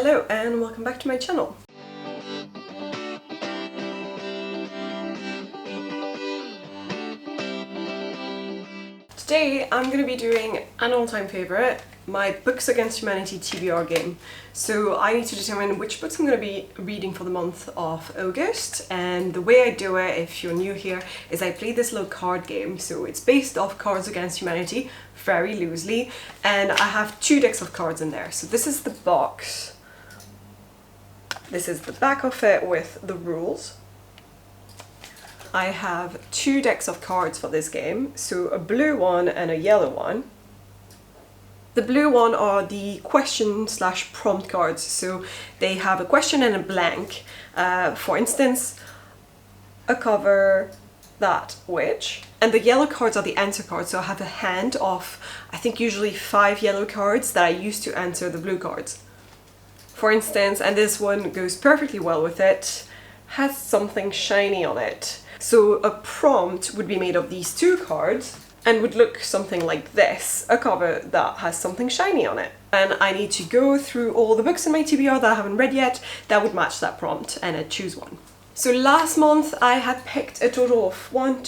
Hello and welcome back to my channel. Today I'm going to be doing an all-time favourite, my Books Against Humanity TBR game. So I need to determine which books I'm going to be reading for the month of August, and the way I do it, if you're new here, is I play this little card game. So it's based off Cards Against Humanity, very loosely, and I have 2 decks of cards in there. So this is the box. This is the back of it with the rules. I have 2 decks of cards for this game, so a blue one and a yellow one. The blue one are the question/prompt cards, so they have a question and a blank. For instance, a cover, that, which. And the yellow cards are the answer cards, so I have a hand of, I think usually 5 yellow cards that I use to answer the blue cards. For instance, and this one goes perfectly well with it, has something shiny on it. So a prompt would be made of these 2 cards and would look something like this, a cover that has something shiny on it. And I need to go through all the books in my TBR that I haven't read yet that would match that prompt, and I'd choose one. So last month I had picked a total of 5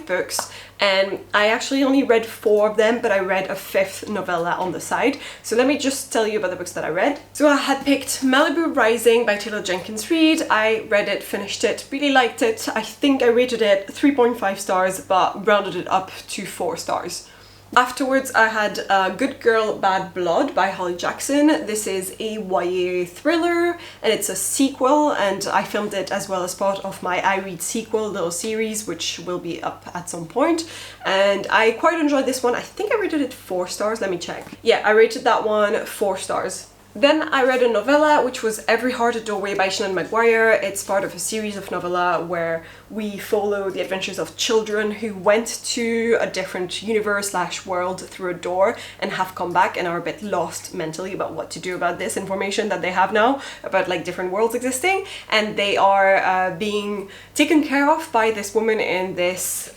books, and I actually only read 4 of them, but I read a 5th novella on the side. So let me just tell you about the books that I read. So I had picked Malibu Rising by Taylor Jenkins Reid. I read it, finished it, really liked it. I think I rated it 3.5 stars, but rounded it up to 4 stars. Afterwards I had Good Girl, Bad Blood by Holly Jackson. This is a YA thriller and it's a sequel, and I filmed it as well as part of my I Read sequel little series, which will be up at some point. And I quite enjoyed this one. I think I rated it 4 stars, let me check. Yeah, I rated that one 4 stars. Then I read a novella, which was Every Heart a Doorway by Shannon Maguire. It's part of a series of novella where we follow the adventures of children who went to a different universe/world through a door and have come back and are a bit lost mentally about what to do about this information that they have now about like different worlds existing. And they are being taken care of by this woman in this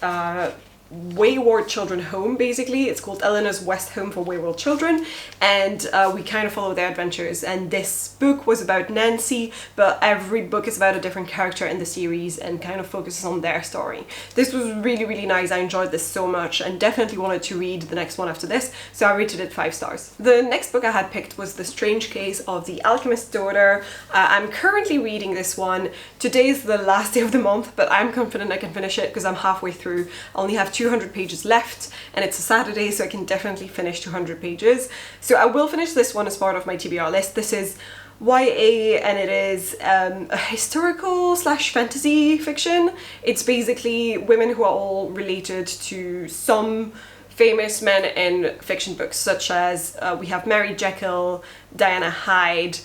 wayward children home, basically. It's called Eleanor's West Home for Wayward Children, and we kind of follow their adventures. And this book was about Nancy, but every book is about a different character in the series and kind of focuses on their story. This was really, really nice. I enjoyed this so much and definitely wanted to read the next one after this, so I rated it 5 stars. The next book I had picked was The Strange Case of the Alchemist's Daughter. I'm currently reading this one. Today is the last day of the month, but I'm confident I can finish it because I'm halfway through. I only have 200 pages left and it's a Saturday, so I can definitely finish 200 pages. So I will finish this one as part of my TBR list. This is YA and it is a historical/fantasy fiction. It's basically women who are all related to some famous men in fiction books, such as we have Mary Jekyll, Diana Hyde,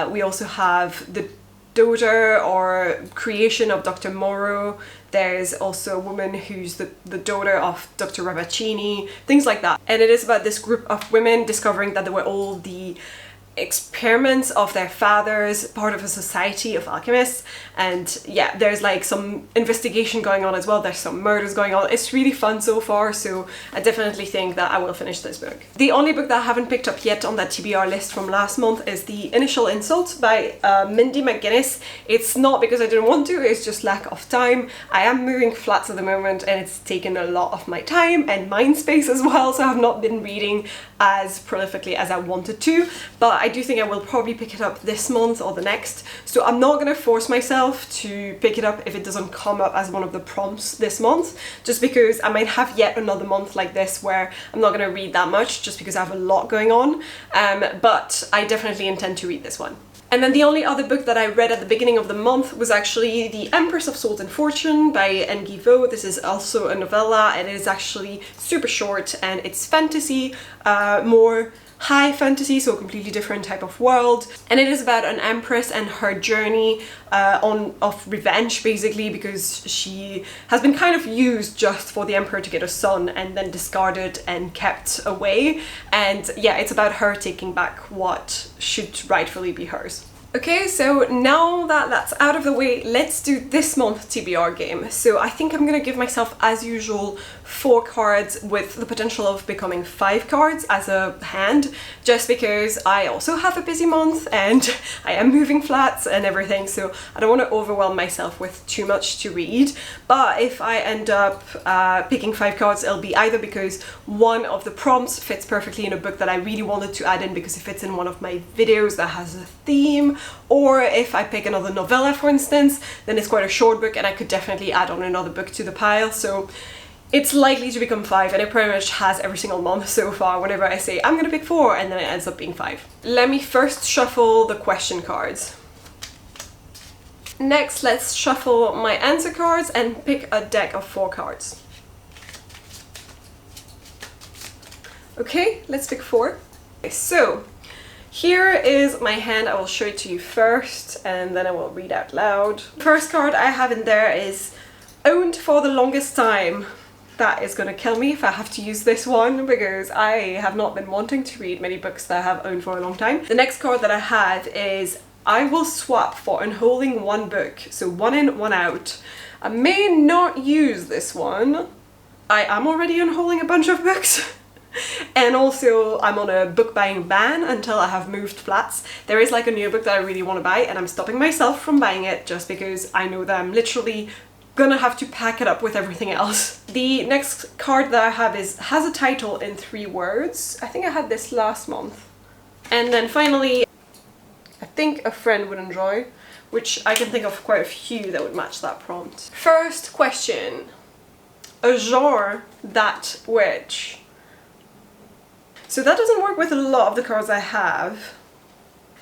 we also have the daughter or creation of Dr. Moreau. There's also a woman who's the daughter of Dr. Ravaccini, things like that. And it is about this group of women discovering that they were all the experiments of their fathers, part of a society of alchemists. And yeah, there's like some investigation going on as well. There's some murders going on. It's really fun so far, so I definitely think that I will finish this book. The only book that I haven't picked up yet on that TBR list from last month is The Initial Insult by Mindy McGuinness. It's not because I didn't want to, it's just lack of time. I am moving flats at the moment and it's taken a lot of my time and mind space as well, so I have not been reading as prolifically as I wanted to, but I do think I will probably pick it up this month or the next. So I'm not gonna force myself to pick it up if it doesn't come up as one of the prompts this month, just because I might have yet another month like this where I'm not gonna read that much just because I have a lot going on, but I definitely intend to read this one. And then the only other book that I read at the beginning of the month was actually The Empress of Salt and Fortune by N.G. Vo. This is also a novella and it is actually super short and it's fantasy, more high fantasy, so a completely different type of world. And it is about an empress and her journey of revenge, basically, because she has been kind of used just for the emperor to get a son and then discarded and kept away. And yeah, it's about her taking back what should rightfully be hers. Okay, so now that that's out of the way, let's do this month's TBR game. So I think I'm gonna give myself, as usual, 4 cards with the potential of becoming 5 cards as a hand, just because I also have a busy month and I am moving flats and everything, so I don't want to overwhelm myself with too much to read. But if I end up picking 5 cards, it'll be either because one of the prompts fits perfectly in a book that I really wanted to add in because it fits in one of my videos that has a theme, or if I pick another novella, for instance, then it's quite a short book and I could definitely add on another book to the pile. So it's likely to become 5, and it pretty much has every single month so far whenever I say I'm gonna pick 4 and then it ends up being 5. Let me first shuffle the question cards. Next, let's shuffle my answer cards and pick a deck of 4 cards. Okay, let's pick 4. Okay, so here is my hand. I will show it to you first and then I will read out loud. First card I have in there is Owned for the Longest Time. That is gonna kill me if I have to use this one because I have not been wanting to read many books that I have owned for a long time. The next card that I have is I Will Swap for Unholding One Book. So 1 in, 1 out. I may not use this one. I am already unholding a bunch of books. And also I'm on a book buying ban until I have moved flats. There is like a new book that I really want to buy and I'm stopping myself from buying it just because I know that I'm literally gonna have to pack it up with everything else. The next card that I have has a title in 3 words. I think I had this last month. And then finally, I think A Friend Would Enjoy, which I can think of quite a few that would match that prompt. First question. A genre that which. So that doesn't work with a lot of the cards I have.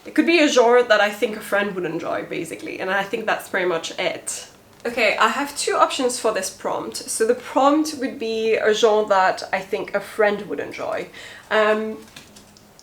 It could be a genre that I think a friend would enjoy, basically, and I think that's pretty much it. Okay, I have 2 options for this prompt. So the prompt would be a genre that I think a friend would enjoy.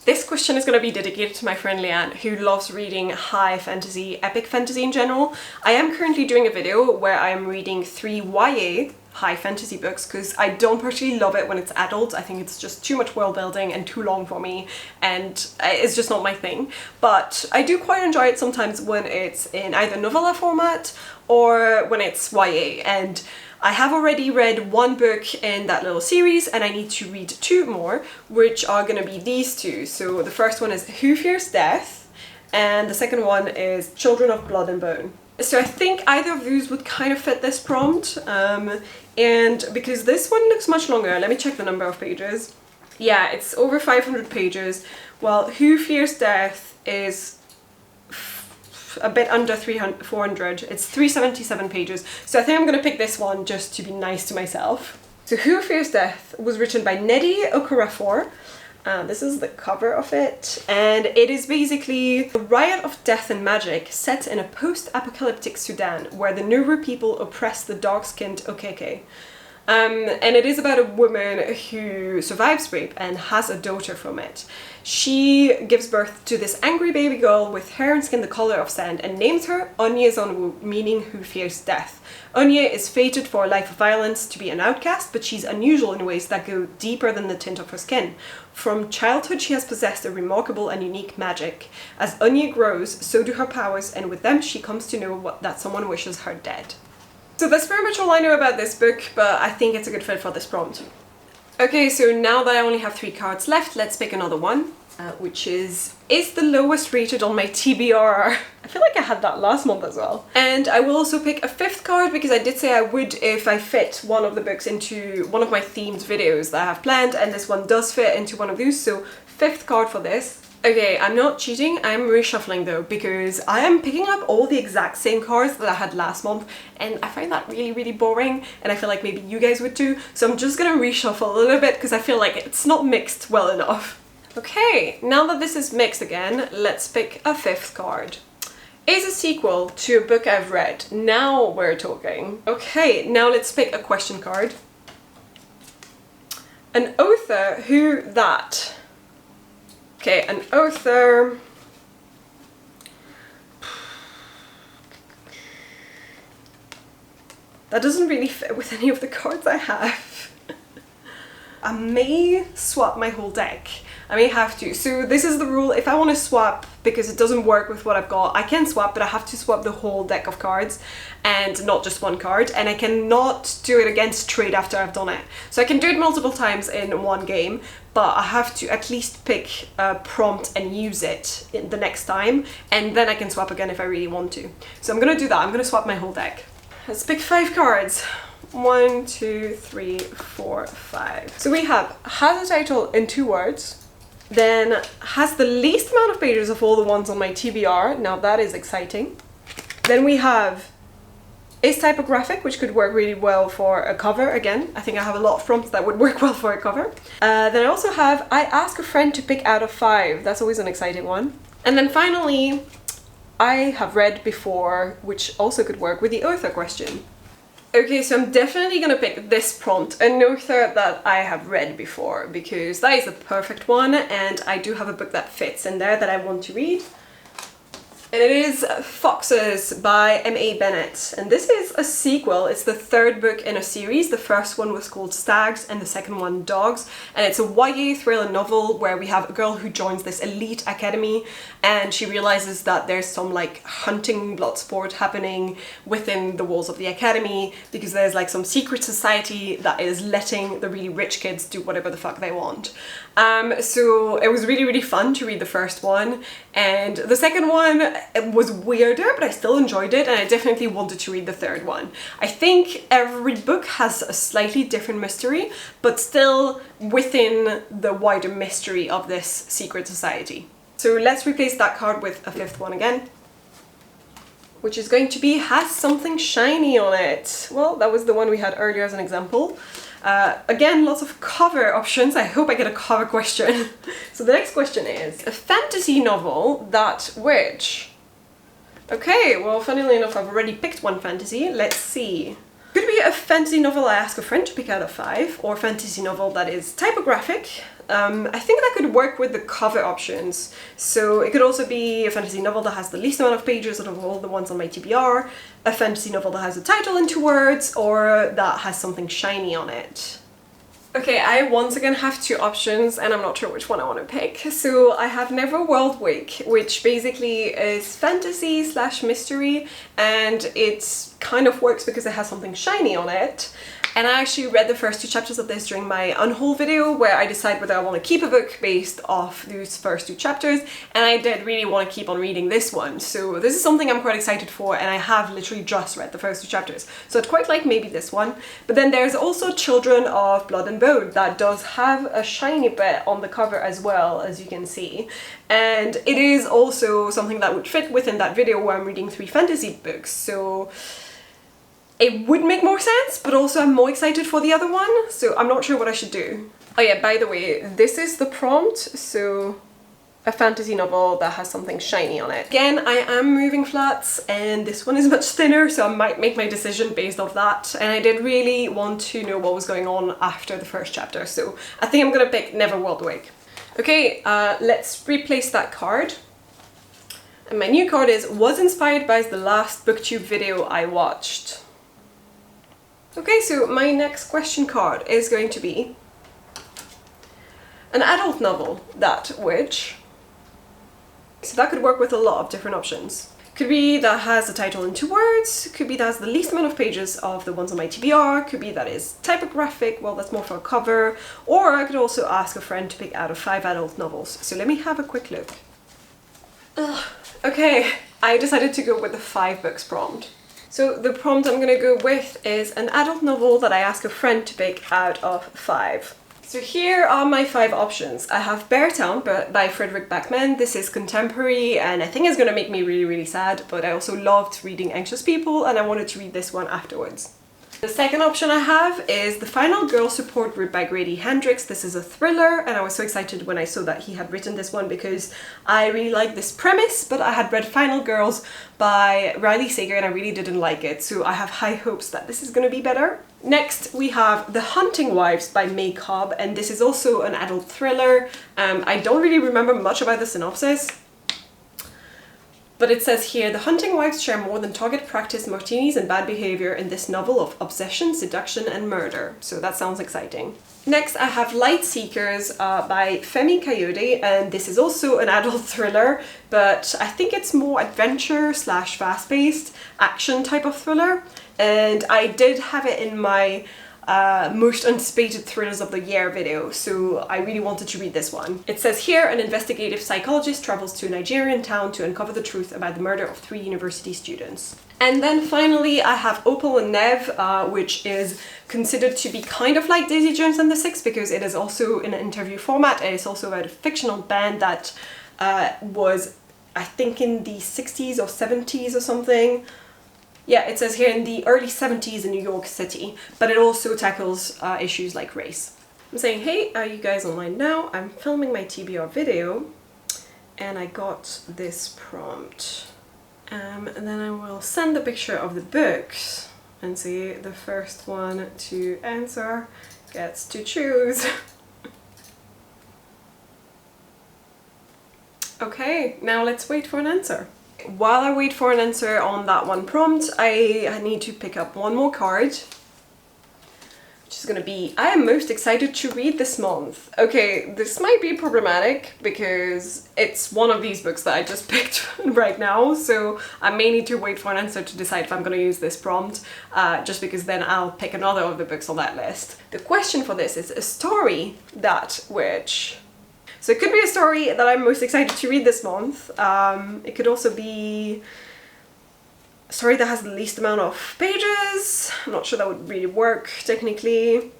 This question is going to be dedicated to my friend Leanne, who loves reading high fantasy, epic fantasy in general. I am currently doing a video where I am reading 3 YA high fantasy books because I don't particularly love it when it's adult. I think it's just too much world building and too long for me, and it's just not my thing. But I do quite enjoy it sometimes when it's in either novella format or when it's YA, and I have already read 1 book in that little series and I need to read 2 more, which are gonna be these 2. So the first one is Who Fears Death and the second one is Children of Blood and Bone. So I think either of those would kind of fit this prompt, and because this one looks much longer, let me check the number of pages. Yeah, it's over 500 pages, while Who Fears Death is a bit under 400. It's 377 pages, so I think I'm gonna pick this one just to be nice to myself. So Who Fears Death was written by Nnedi Okorafor. This is the cover of it, and it is basically a riot of death and magic set in a post-apocalyptic Sudan where the Nuru people oppress the dark-skinned Okeke. And it is about a woman who survives rape and has a daughter from it. She gives birth to this angry baby girl with hair and skin the color of sand and names her Onye Zonwu, meaning Who Fears Death. Onye is fated for a life of violence, to be an outcast, but she's unusual in ways that go deeper than the tint of her skin. From childhood she has possessed a remarkable and unique magic. As Onye grows, so do her powers, and with them she comes to know that someone wishes her dead. So that's pretty much all I know about this book, but I think it's a good fit for this prompt. Okay, so now that I only have 3 cards left, let's pick another one, which is the lowest rated on my TBR. I feel like I had that last month as well. And I will also pick a 5th card because I did say I would if I fit one of the books into one of my themed videos that I have planned, and this one does fit into one of those, so 5th card for this. Okay, I'm not cheating, I'm reshuffling though, because I am picking up all the exact same cards that I had last month, and I find that really, really boring, and I feel like maybe you guys would too, so I'm just gonna reshuffle a little bit because I feel like it's not mixed well enough. Okay, now that this is mixed again, let's pick a 5th card. Is a sequel to a book I've read. Now we're talking. Okay, now let's pick a question card. An author, who that? Okay, an author. That doesn't really fit with any of the cards I have. I may swap my whole deck. I may have to. So this is the rule. If I want to swap, because it doesn't work with what I've got, I can swap, but I have to swap the whole deck of cards and not just one card. And I cannot do it against trade after I've done it. So I can do it multiple times in one game, but I have to at least pick a prompt and use it in the next time. And then I can swap again if I really want to. So I'm going to do that. I'm going to swap my whole deck. Let's pick 5 cards. 1, 2, 3, 4, 5. So we have has a title in 2 words, then has the least amount of pages of all the ones on my TBR. Now that is exciting. Then we have is typographic, which could work really well for a cover. Again, I think I have a lot of prompts that would work well for a cover. Then I also have I ask a friend to pick out of 5. That's always an exciting one. And then finally, I have read before, which also could work with the author question. Okay, so I'm definitely gonna pick this prompt, an author that I have read before, because that is the perfect one, and I do have a book that fits in there that I want to read. And it is Foxes by M.A. Bennett. And this is a sequel. It's the 3rd book in a series. The first one was called Stags and the second one Dogs. And it's a YA thriller novel where we have a girl who joins this elite academy and she realizes that there's some like hunting blood sport happening within the walls of the academy because there's like some secret society that is letting the really rich kids do whatever the fuck they want. So it was really, really fun to read the first one. And the second one, it was weirder, but I still enjoyed it, and I definitely wanted to read the 3rd one. I think every book has a slightly different mystery, but still within the wider mystery of this secret society. So let's replace that card with a 5th one again, which is going to be has something shiny on it. Well, that was the one we had earlier as an example. Again, lots of cover options. I hope I get a cover question. So the next question is a fantasy novel that which... Okay, well, funnily enough, I've already picked one fantasy. Let's see. Could be a fantasy novel I ask a friend to pick out of 5, or a fantasy novel that is typographic. I think that could work with the cover options. So it could also be a fantasy novel that has the least amount of pages out of all the ones on my TBR, a fantasy novel that has a title in 2 words, or that has something shiny on it. Okay, I once again have 2 options and I'm not sure which one I want to pick. So I have Neverworld Wake, which basically is fantasy / mystery, and it kind of works because it has something shiny on it. And I actually read the first 2 chapters of this during my unhaul video where I decide whether I want to keep a book based off these first 2 chapters, and I did really want to keep on reading this one. So this is something I'm quite excited for, and I have literally just read the first 2 chapters. So I'd quite like maybe this one. But then there's also Children of Blood and Bone that does have a shiny bit on the cover as well, as you can see. And it is also something that would fit within that video where I'm reading 3 fantasy books. So it would make more sense, but also I'm more excited for the other one, so I'm not sure what I should do. Oh yeah, by the way, this is the prompt, so a fantasy novel that has something shiny on it. Again, I am moving flats, and this one is much thinner, so I might make my decision based off that, and I did really want to know what was going on after the first chapter, so I think I'm gonna pick Neverworld Wake. Okay, let's replace that card. And my new card is was inspired by the last booktube video I watched. Okay, so my next question card is going to be an adult novel that which... So that could work with a lot of different options. Could be that has a title in 2 words, could be that has the least amount of pages of the ones on my TBR, could be that is typographic, well that's more for a cover, or I could also ask a friend to pick out of 5 adult novels. So let me have a quick look. Okay, I decided to go with the 5 books prompt. So the prompt I'm gonna go with is an adult novel that I ask a friend to pick out of 5. So here are my 5 options. I have Beartown by Frederick Backman. This is contemporary and I think it's gonna make me really, really sad, but I also loved reading Anxious People and I wanted to read this one afterwards. The second option I have is The Final Girl Support Group by Grady Hendrix. This is a thriller and I was so excited when I saw that he had written this one because I really like this premise, but I had read Final Girls by Riley Sager and I really didn't like it, so I have high hopes that this is going to be better. Next we have The Hunting Wives by Cobb, and this is also an adult thriller. I don't really remember much about the synopsis, but it says here, the hunting wives share more than target practice, martinis and bad behavior in this novel of obsession, seduction and murder. So that sounds exciting. Next I have Light Seekers by Femi Coyote, and this is also an adult thriller, but I think it's more adventure slash fast-paced action type of thriller, and I did have it in my most anticipated thrillers of the year video, so I really wanted to read this one. It says here, an investigative psychologist travels to a Nigerian town to uncover the truth about the murder of 3 university students. And then finally I have Opal and Nev, which is considered to be kind of like Daisy Jones and the Six because it is also in an interview format, and it's also about a fictional band that was, I think, in the 60s or 70s or something. Yeah, it says here in the early 70s in New York City, but it also tackles issues like race. I'm saying, hey, are you guys online now? I'm filming my TBR video and I got this prompt. And then I will send a picture of the books and see the first one to answer gets to choose. Okay, now let's wait for an answer. While I wait for an answer on that one prompt, I need to pick up one more card, which is gonna be, I am most excited to read this month. Okay, this might be problematic because it's one of these books that I just picked right now, so I may need to wait for an answer to decide if I'm gonna use this prompt, just because then I'll pick another of the books on that list. The question for this is a story so it could be a story that I'm most excited to read this month. It could also be a story that has the least amount of pages. I'm not sure that would really work technically.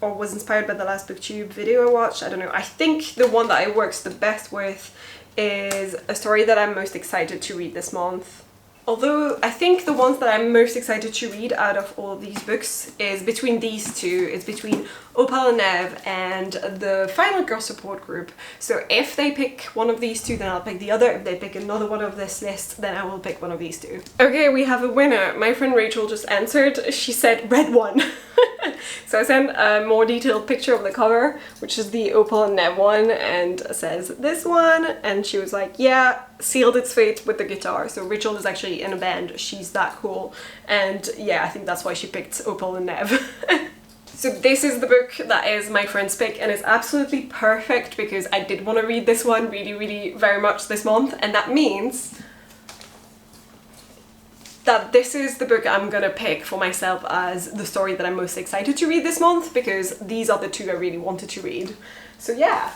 Or was inspired by the last BookTube video I watched. I don't know. I think the one that it works the best with is a story that I'm most excited to read this month. Although I think the ones that I'm most excited to read out of all of these books is between these two. It's between Opal and Nev and the Final Girl Support Group. So if they pick one of these two, then I'll pick the other. If they pick another one of this list, then I will pick one of these two. Okay, we have a winner. My friend Rachel just answered. She said red one. So I sent a more detailed picture of the cover, which is the Opal and Nev one, and says this one, and she was like, yeah, sealed its fate with the guitar. So Rachel is actually in a band, she's that cool, and yeah, I think that's why she picked Opal and Nev. So this is the book that is my friend's pick, and it's absolutely perfect because I did want to read this one really very much this month, and that means that this is the book I'm gonna pick for myself as the story that I'm most excited to read this month, because these are the two I really wanted to read. So yeah.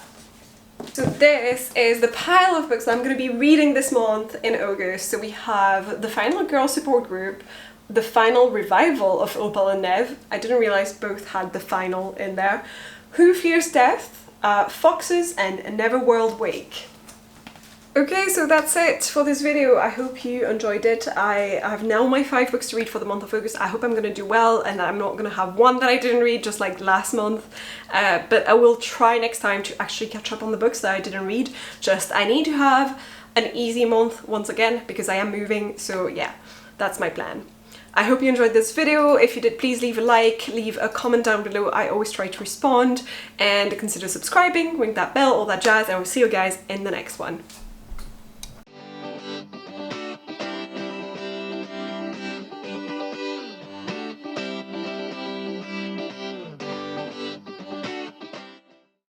So this is the pile of books that I'm gonna be reading this month in August. So we have the Final Girl Support Group, the final revival of Opal and Nev. I didn't realize both had the final in there. Who Fears Death, Foxes, and Neverworld Wake. Okay, so that's it for this video. I hope you enjoyed it. I have now my 5 books to read for the month of August. I hope I'm gonna do well and that I'm not gonna have one that I didn't read just like last month. But I will try next time to actually catch up on the books that I didn't read. Just I need to have an easy month once again because I am moving, so yeah, that's my plan. I hope you enjoyed this video. If you did, please leave a like, leave a comment down below. I always try to respond, and consider subscribing, ring that bell, all that jazz, and I will see you guys in the next one.